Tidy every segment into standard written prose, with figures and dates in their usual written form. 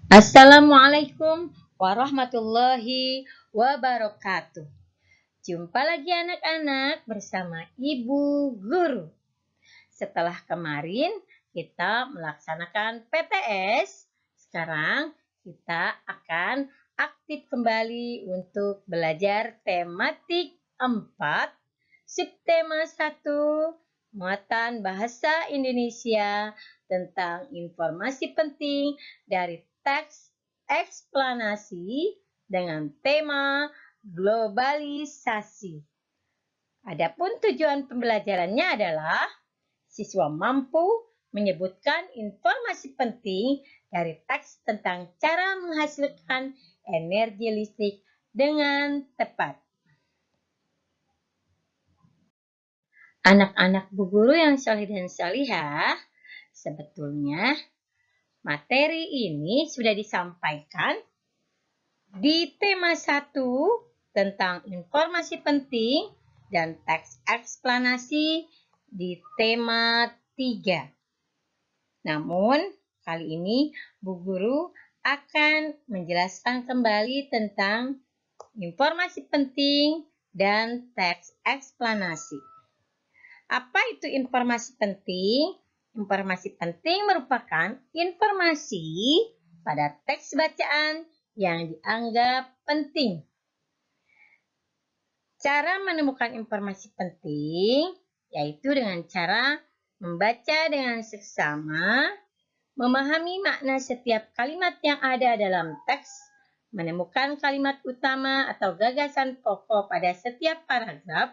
Assalamualaikum warahmatullahi wabarakatuh. Jumpa lagi anak-anak bersama Ibu Guru. Setelah kemarin kita melaksanakan PTS, sekarang kita akan aktif kembali untuk belajar tematik 4, subtema 1, muatan bahasa Indonesia tentang informasi penting dari teks eksplanasi dengan tema globalisasi. Adapun tujuan pembelajarannya adalah siswa mampu menyebutkan informasi penting dari teks tentang cara menghasilkan energi listrik dengan tepat. Anak-anak Bu Guru yang soleh dan solihah, sebetulnya materi ini sudah disampaikan di tema 1 tentang informasi penting dan teks eksplanasi di tema 3. Namun, kali ini Bu Guru akan menjelaskan kembali tentang informasi penting dan teks eksplanasi. Apa itu informasi penting? Informasi penting merupakan informasi pada teks bacaan yang dianggap penting. Cara menemukan informasi penting yaitu dengan cara membaca dengan seksama, memahami makna setiap kalimat yang ada dalam teks, menemukan kalimat utama atau gagasan pokok pada setiap paragraf,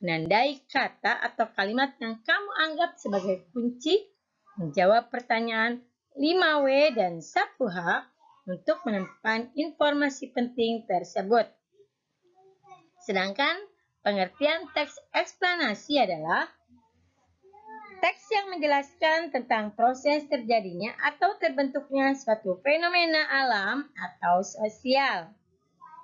menandai kata atau kalimat yang kamu anggap sebagai kunci, menjawab pertanyaan 5W dan 1H untuk menemukan informasi penting tersebut. Sedangkan pengertian teks eksplanasi adalah teks yang menjelaskan tentang proses terjadinya atau terbentuknya suatu fenomena alam atau sosial.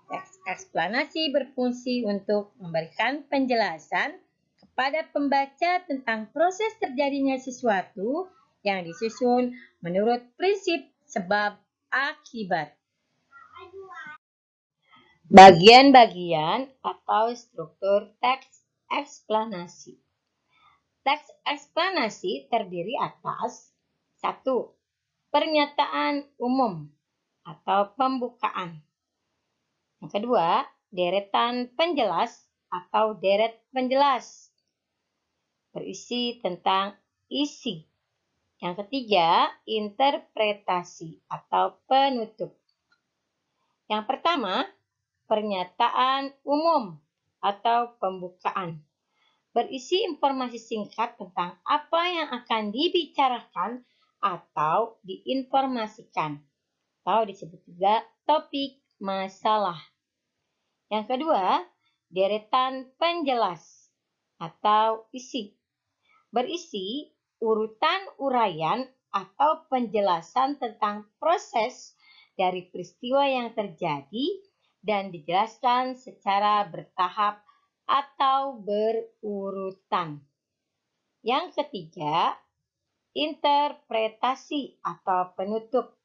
Teks eksplanasi berfungsi untuk memberikan penjelasan kepada pembaca tentang proses terjadinya sesuatu yang disusun menurut prinsip sebab akibat. Bagian-bagian atau struktur teks eksplanasi. Teks eksplanasi terdiri atas 1. Pernyataan umum atau pembukaan. Yang kedua, deretan penjelas atau deret penjelas. Berisi tentang isi. Yang ketiga, interpretasi atau penutup. Yang pertama, pernyataan umum atau pembukaan. Berisi informasi singkat tentang apa yang akan dibicarakan atau diinformasikan. Atau disebut juga topik masalah. Yang kedua, deretan penjelas atau isi. Berisi urutan uraian atau penjelasan tentang proses dari peristiwa yang terjadi dan dijelaskan secara bertahap atau berurutan. Yang ketiga, interpretasi atau penutup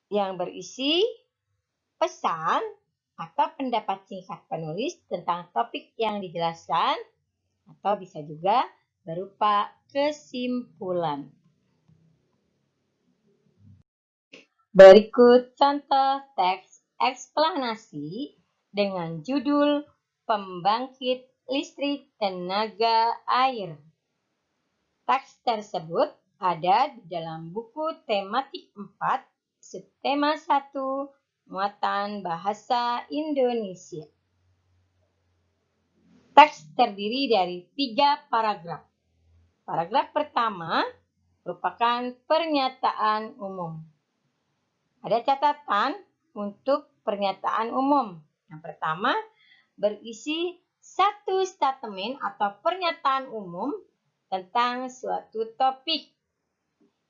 yang berisi pesan atau pendapat singkat penulis tentang topik yang dijelaskan atau bisa juga berupa kesimpulan. Berikut contoh teks eksplanasi dengan judul Pembangkit Listrik Tenaga Air. Teks tersebut ada di dalam buku tematik 4, subtema 1, muatan bahasa Indonesia. Teks terdiri dari 3 paragraf. Paragraf pertama merupakan pernyataan umum. Ada catatan untuk pernyataan umum. Yang pertama, berisi satu statement atau pernyataan umum tentang suatu topik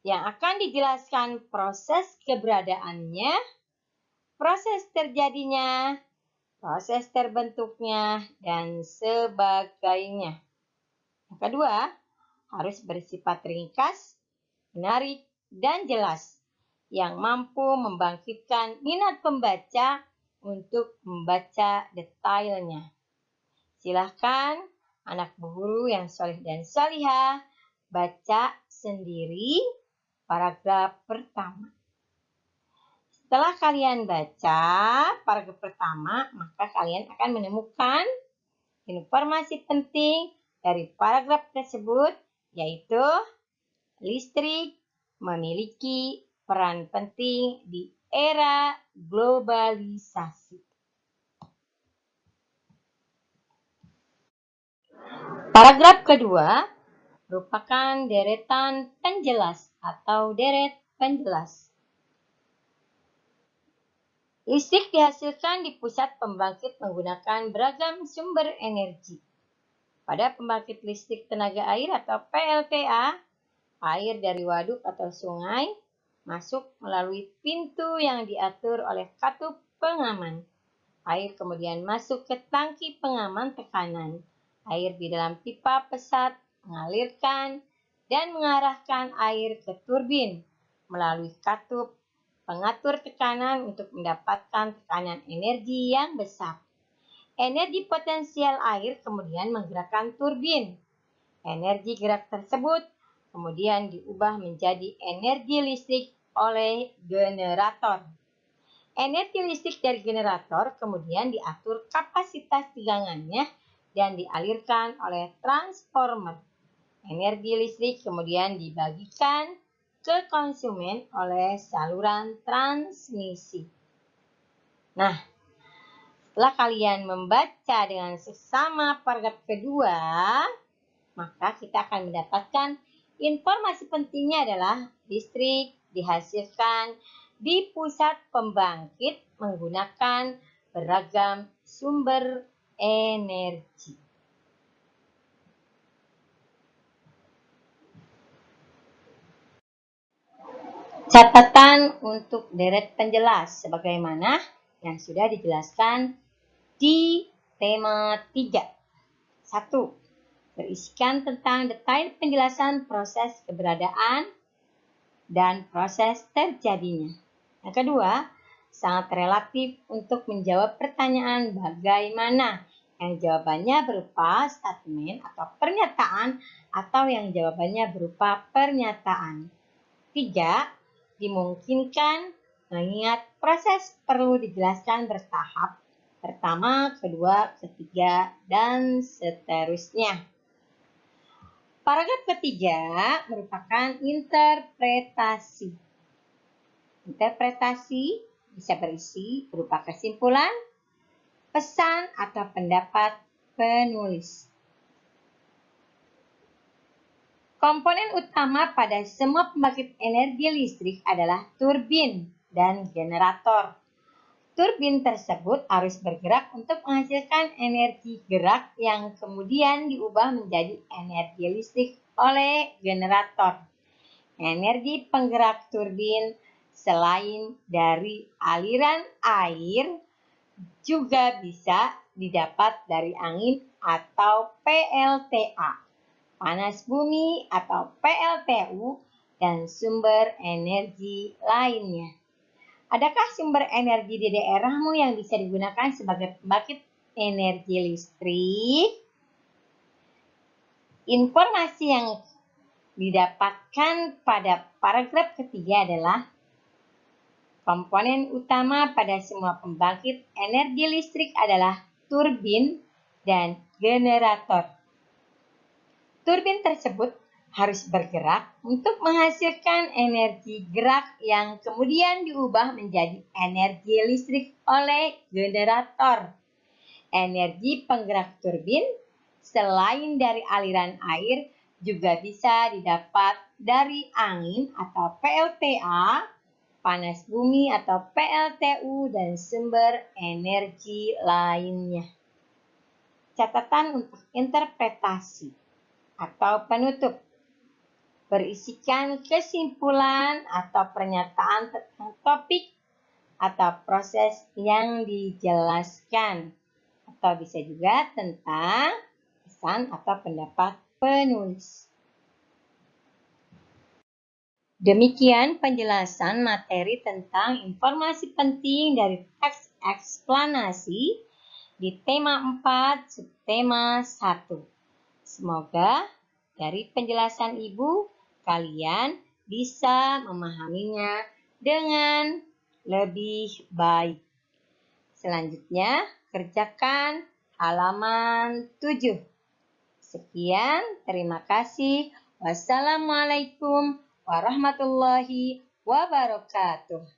yang akan dijelaskan proses keberadaannya, proses terjadinya, proses terbentuknya, dan sebagainya. Yang kedua, harus bersifat ringkas, menarik, dan jelas. yang mampu membangkitkan minat pembaca untuk membaca detailnya. Silahkan anak guru yang soleh dan solihah baca sendiri paragraf pertama. Setelah kalian baca paragraf pertama, maka kalian akan menemukan informasi penting dari paragraf tersebut, yaitu listrik memiliki peran penting di era globalisasi. Paragraf kedua merupakan deretan penjelas atau deret penjelas. Listrik dihasilkan di pusat pembangkit menggunakan beragam sumber energi. Pada pembangkit listrik tenaga air atau PLTA, air dari waduk atau sungai masuk melalui pintu yang diatur oleh katup pengaman. Air kemudian masuk ke tangki pengaman tekanan. Air di dalam pipa pesat mengalirkan dan mengarahkan air ke turbin melalui katup pengatur tekanan untuk mendapatkan tekanan energi yang besar. Energi potensial air kemudian menggerakkan turbin. Energi gerak tersebut kemudian diubah menjadi energi listrik oleh generator. Energi listrik dari generator kemudian diatur kapasitas tegangannya dan dialirkan oleh transformer. Energi listrik kemudian dibagikan ke konsumen oleh saluran transmisi. Nah, setelah kalian membaca dengan seksama paragraf kedua, maka kita akan mendapatkan informasi pentingnya adalah listrik dihasilkan di pusat pembangkit menggunakan beragam sumber energi. Catatan untuk deret penjelas sebagaimana yang sudah dijelaskan di tema 3. 1. Berisikan tentang detail penjelasan proses keberadaan dan proses terjadinya. Yang kedua, sangat relatif untuk menjawab pertanyaan bagaimana, yang jawabannya berupa statement atau pernyataan atau yang jawabannya berupa pernyataan. 3. Dimungkinkan mengingat proses perlu dijelaskan bertahap, pertama, kedua, ketiga, dan seterusnya. Paragraf ketiga merupakan interpretasi. Interpretasi bisa berisi berupa kesimpulan, pesan, atau pendapat penulis. Komponen utama pada semua pembangkit energi listrik adalah turbin dan generator. Turbin tersebut harus bergerak untuk menghasilkan energi gerak yang kemudian diubah menjadi energi listrik oleh generator. Energi penggerak turbin selain dari aliran air juga bisa didapat dari angin atau PLTA, panas bumi atau PLTU, dan sumber energi lainnya. Adakah sumber energi di daerahmu yang bisa digunakan sebagai pembangkit energi listrik? Informasi yang didapatkan pada paragraf ketiga adalah komponen utama pada semua pembangkit energi listrik adalah turbin dan generator. Turbin tersebut harus bergerak untuk menghasilkan energi gerak yang kemudian diubah menjadi energi listrik oleh generator. Energi penggerak turbin selain dari aliran air juga bisa didapat dari angin atau PLTA, panas bumi atau PLTU, dan sumber energi lainnya. Catatan untuk interpretasi atau penutup berisikan kesimpulan atau pernyataan tentang topik atau proses yang dijelaskan, atau bisa juga tentang pesan atau pendapat penulis. Demikian penjelasan materi tentang informasi penting dari teks eksplanasi di tema 4, subtema 1. Semoga dari penjelasan Ibu, kalian bisa memahaminya dengan lebih baik. Selanjutnya, kerjakan halaman 7. Sekian, terima kasih. Wassalamualaikum warahmatullahi wabarakatuh.